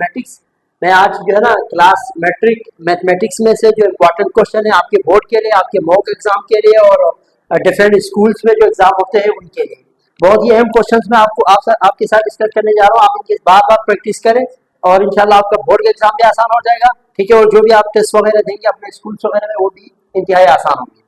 Mathematics. मैं आज जो है ना क्लास मैथमेटिक्स में से जो इम्पोर्टेंट क्वेश्चन है आपके बोर्ड के लिए, आपके मॉक एग्जाम के लिए और डिफरेंट स्कूल्स में जो एग्जाम होते हैं उनके लिए बहुत ही अहम क्वेश्चंस मैं आपके साथ डिस्कस करने जा रहा हूँ। आप इनकी बार बार प्रैक्टिस करें और इंशाल्लाह आपका बोर्ड का एग्जाम भी आसान हो जाएगा। ठीक है, और जो भी आप टेस्ट वगैरह देंगे अपने स्कूल्स वगैरह में वो भी इंतहाई आसान होंगे।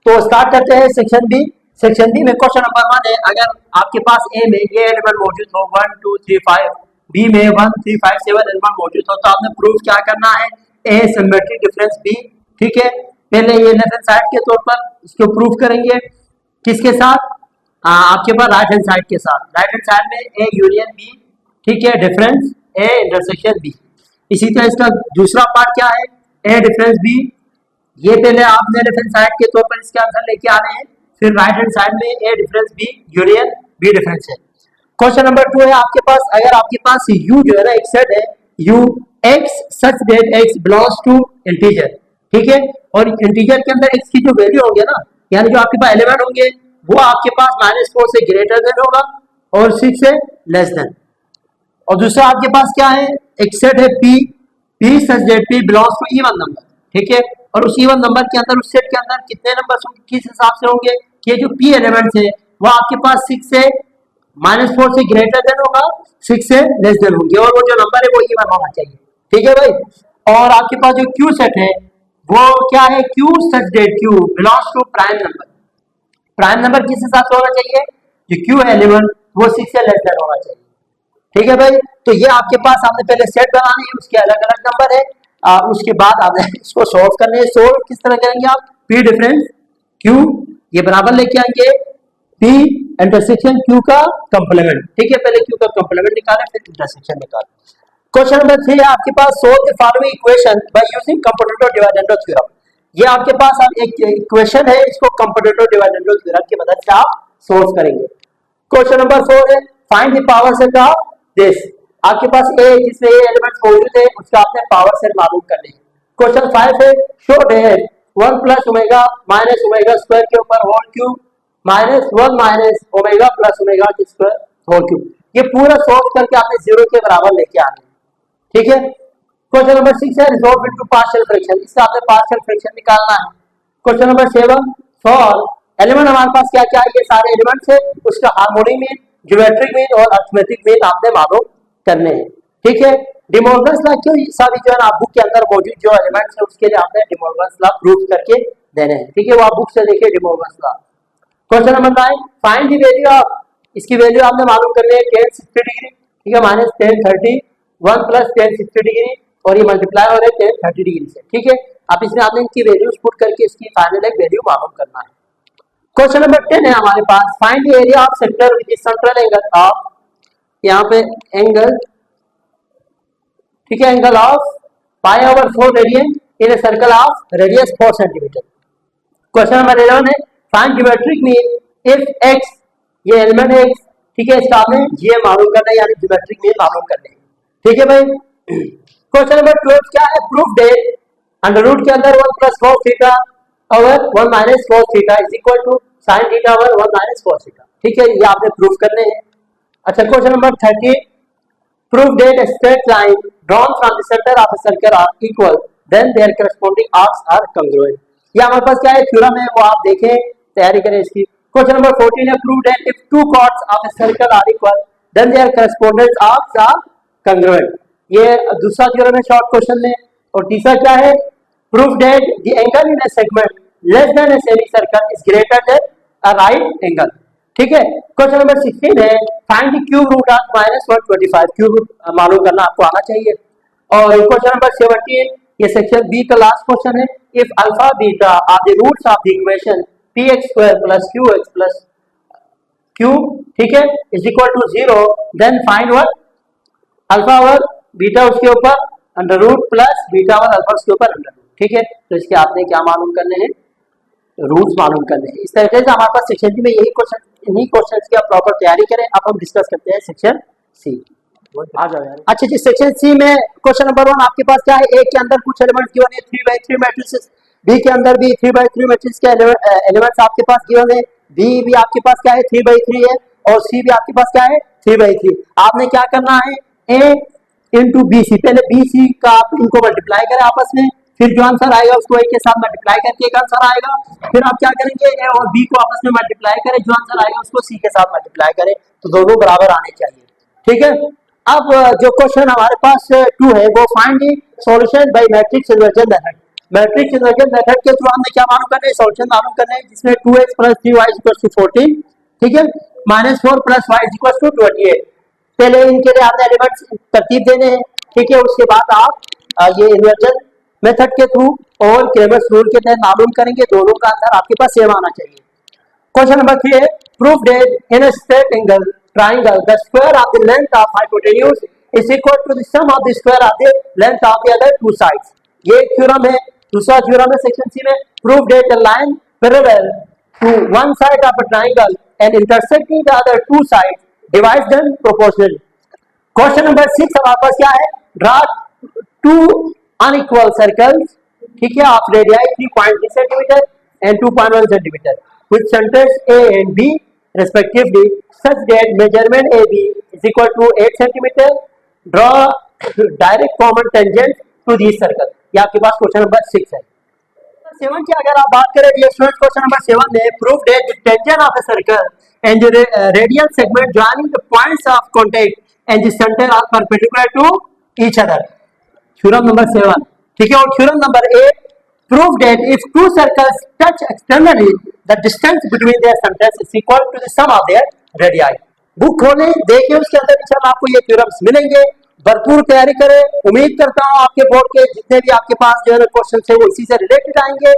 तो स्टार्ट करते हैं सेक्शन बी। सेक्शन बी में क्वेश्चन नंबर 1 है, अगर आपके पास ए में ये एलिमेंट मौजूद हो 1 2 3 5, बी में 1 3 5 7 एलिमेंट मौजूद हो, तो आपने प्रूफ क्या करना है, ए सिमेट्रिक डिफरेंस बी। ठीक है, पहले ये लेफ्ट हैंड साइड के तौर पर इसको प्रूफ करेंगे किसके साथ, आपके पास राइट हैंड साइड के साथ। राइट हैंड साइड में ए यूनियन बी, ठीक है, डिफरेंस ए इंटरसेक्शन बी। इसी तरह इसका दूसरा पार्ट क्या है, ए डिफरेंस बी। ये पहले आपने लेफ्ट हैंड साइड के तौर पर इसके आंसर लेके आ रहे हैं, फिर राइट हैंड साइड में A difference B union B difference है। क्वेश्चन नंबर 2 है आपके पास, अगर आपके पास यू जो है ना एक सेट है U x such that x belongs to integer. ठीक है, और इंटीजर के अंदर एक्स की जो वैल्यू होंगे ना, यानी जो आपके पास एलिमेंट होंगे वो आपके पास -4 से ग्रेटर देन होगा और 6 से लेस देन। और दूसरा आपके पास क्या है, एक सेट है P, P such that P belongs to even number. ठीक है, और उस इवन नंबर के अंदर उस सेट के अंदर कितने नंबर्स होंगे, किस हिसाब से होंगे कि ये जो पी एलिमेंट्स है वो आपके पास 6 से -4 से ग्रेटर देन होगा, 6 से लेस देन होंगे, और वो जो नंबर है वो इवन होना चाहिए। ठीक है भाई, और आपके पास जो क्यू सेट है वो क्या है, Q such that Q belongs to prime number. Prime number किस हिसाब से होना चाहिए, जो क्यू है एलिमेंट वो 6 से लेस देन होना चाहिए। ठीक है भाई, तो ये आपके पास आपने पहले सेट बनानी है, उसके अलग अलग नंबर है, उसके बाद आपने इसको सॉल्व करने हैं। सॉल्व किस तरह करेंगे आप, पी डिफरेंस क्यू ये बराबर लेके आएंगे पी इंटरसेक्शन क्यू का कंप्लीमेंट। ठीक है, पहले क्यू का कंप्लीमेंट निकालें फिर इंटरसेक्शन निकालें। क्वेश्चन नंबर 3 है आपके पास, solve the following equation by using componendo dividendo theorem. ये आपके पास अब एक इक्वेशन है, इसको कंपोनेंट डिविडेंड थ्योरम की मदद से आप सोल्व करेंगे। क्वेश्चन नंबर 4 है, find the power set of this. आपके पास ए जिसमें ए एलिमेंट्स मौजूद है उसका आपने पावर सेट मालूम करने हैं। क्वेश्चन 5 है, show that 1 + omega - omega square के ऊपर whole cube -1 - omega + omega square whole cube. ये पूरा सॉल्व करके आपने 0 के बराबर लेके आना है। ठीक है, क्वेश्चन नंबर 6 है, रिजॉल्व इनटू पार्शियल फ्रैक्शन। इसका आपने पार्शियल फ्रैक्शन निकालना है। क्वेश्चन नंबर 7, सॉल्व एलिमेंट हमारे पास क्या क्या है, ये सारे एलिमेंट्स है, उसका हार्मोनिक मीन, ज्योमेट्रिक मीन और अरिथमेटिक मीन आपने मालूम करने हैं। ठीक है, डिमॉर्गन्स लॉ क्यों सभी जो है ना बुक के अंदर मौजूद जो एलिमेंट्स है उसके लिए आपने डिमॉर्गन्स लॉ प्रूव करके देने हैं। ठीक है, वो आप बुक से देखिए De Morgan's law. Question number 9, find the value of, इसकी वैल्यू आपने मालूम करनी है tan 60 डिग्री। ठीक है, -tan 30 1 + tan 60 डिग्री और ये मल्टीप्लाई हो रहा है tan 30 डिग्री से। ठीक है, आप इसमें आपने इनकी वैल्यूज पुट करके इसकी फाइनल एक वैल्यू मालूम करना है। क्वेश्चन नंबर 10 है हमारे पास, find the area of sector with central angle of, यहाँ पे एंगल, ठीक है, angle of π/4 radian in a circle of radius 4 centimetre. Question number 11 है, find geometric mean if x, ये एलिमेंट है x। ठीक है, इसका आपने ये मालूम करना है, यानी ज्योमेट्रिक मीन मालूम करने हैं। ठीक है भाई, क्वेश्चन नंबर 12 क्या है, प्रूफ दैट अंडर रूट के अंदर 1 + cos theta over 1 - cos theta is equal to sin theta over 1 - cos theta. ठीक है, ये आपने प्रूफ करने हैं। अच्छा, question number 13, prove that a straight line drawn from the center of a circle are equal, then their corresponding arcs are congruent। ये हमारे पास क्या है, थ्योरम है, वो आप देखें, तैयारी करें इसकी। क्वेश्चन नंबर 14 है, prove that if two chords of a circle are equal, then their corresponding arcs are congruent। ये दूसरा थ्योरम है शॉर्ट क्वेश्चन में। और तीसरा क्या है, prove that the angle in a segment less than a semicircle is greater than a right angle। ठीक है, क्वेश्चन नंबर 16 है, find the cube root of -125। Cube root मालूम करना आपको आना चाहिए। और क्वेश्चन नंबर 17, ये सेक्शन बी का लास्ट क्वेश्चन है, if alpha beta are the roots of the equation px² + qx + q, ठीक है, इज इक्वल टू 0, देन फाइंड व्हाट, अल्फा और बीटा उसके ऊपर अंडर रूट प्लस बीटा और अल्फा उसके ऊपर अंडर रूट। ठीक है, तो इसके आपने क्या मालूम करने हैं, रूट्स मालूम करने हैं। इस तरीके से हमारे पास सेक्शन बी में यही क्वेश्चन, इन्हीं क्वेश्चंस की आप प्रॉपर तैयारी करें। अब हम डिस्कस करते हैं सेक्शन सी। आ जाओ यार। अच्छा जी, सेक्शन सी में क्वेश्चन नंबर 1 आपके पास क्या है, ए के अंदर कुछ एलिमेंट्स गिवन है 3/3 मैट्रिसेस, बी के अंदर भी 3/3 मैट्रिक्स के एलिमेंट्स आपके पास गिवन है, बी भी आपके पास क्या है 3/3 है, और सी भी आपके पास क्या है 3/3। आपने क्या करना है, ए इंटू बी सी, पहले बी सी का आप इनको मल्टीप्लाई करें आपस में, फिर जो आंसर आएगा उसको ए के साथ मल्टीप्लाई करके एक आंसर आएगा, फिर आप क्या करेंगे ए और बी को आपस में मल्टीप्लाई करें, जो आंसर आएगा उसको सी के साथ मल्टीप्लाई करें, तो दोनों बराबर आने चाहिए। ठीक है, अब जो क्वेश्चन हमारे पास 2 है वो find the solution bye matrix inversion method. Matrix inversion method के थ्रू हमने क्या मालूम करना है, सॉल्यूशन मालूम करना है, जिसमें 2x + 3y = 14, ठीक है, -4 + y = 28। पहले इनके लिए आपने एलिमेंट्स तरतीब देने हैं, ठीक है, उसके बाद आप ये इन्वर्जन मेथड के थ्रू और क्रेमर्स रूल के तहत मालूम करेंगे, दोनों का आंसर आपके पास सेम आना चाहिए। क्वेश्चन नंबर 3 है, proof that in a straight angle triangle the square of the length of hypotenuse is equal to the sum of the square of the length of the other two sides। ये एक theorem है। दूसरा theorem है section C में, proof that the line parallel to one side of a triangle and intersecting the other two sides divides them proportionally. Question number 6 हमारे पास क्या है, draw to unequal circles, ठीक है, of radii 3.3 centimetre and 2.1 centimetre with centres A and B respectively such that measurement AB is equal to 8 cm। draw direct common tangent to these circle। ये आपके पास question number 6 है। 7 की अगर आप बात करें डियर स्टूडेंट्स, क्वेश्चन नंबर 7 में proof that the tangent of a circle and the radial segment joining the points of contact and the center are perpendicular to each other। Theorem number 7, ठीक है। और theorem number 8, prove that if two circles touch externally the distance between their centers is equal to the sum of their radii। Book खोलें, देखिए उसके अंदर इंशाल्लाह आपको ये थ्योरम्स मिलेंगे। भरपूर तैयारी करें। उम्मीद करता हूँ आपके बोर्ड के जितने भी आपके पास जो है क्वेश्चन है वो इसी से रिलेटेड आएंगे।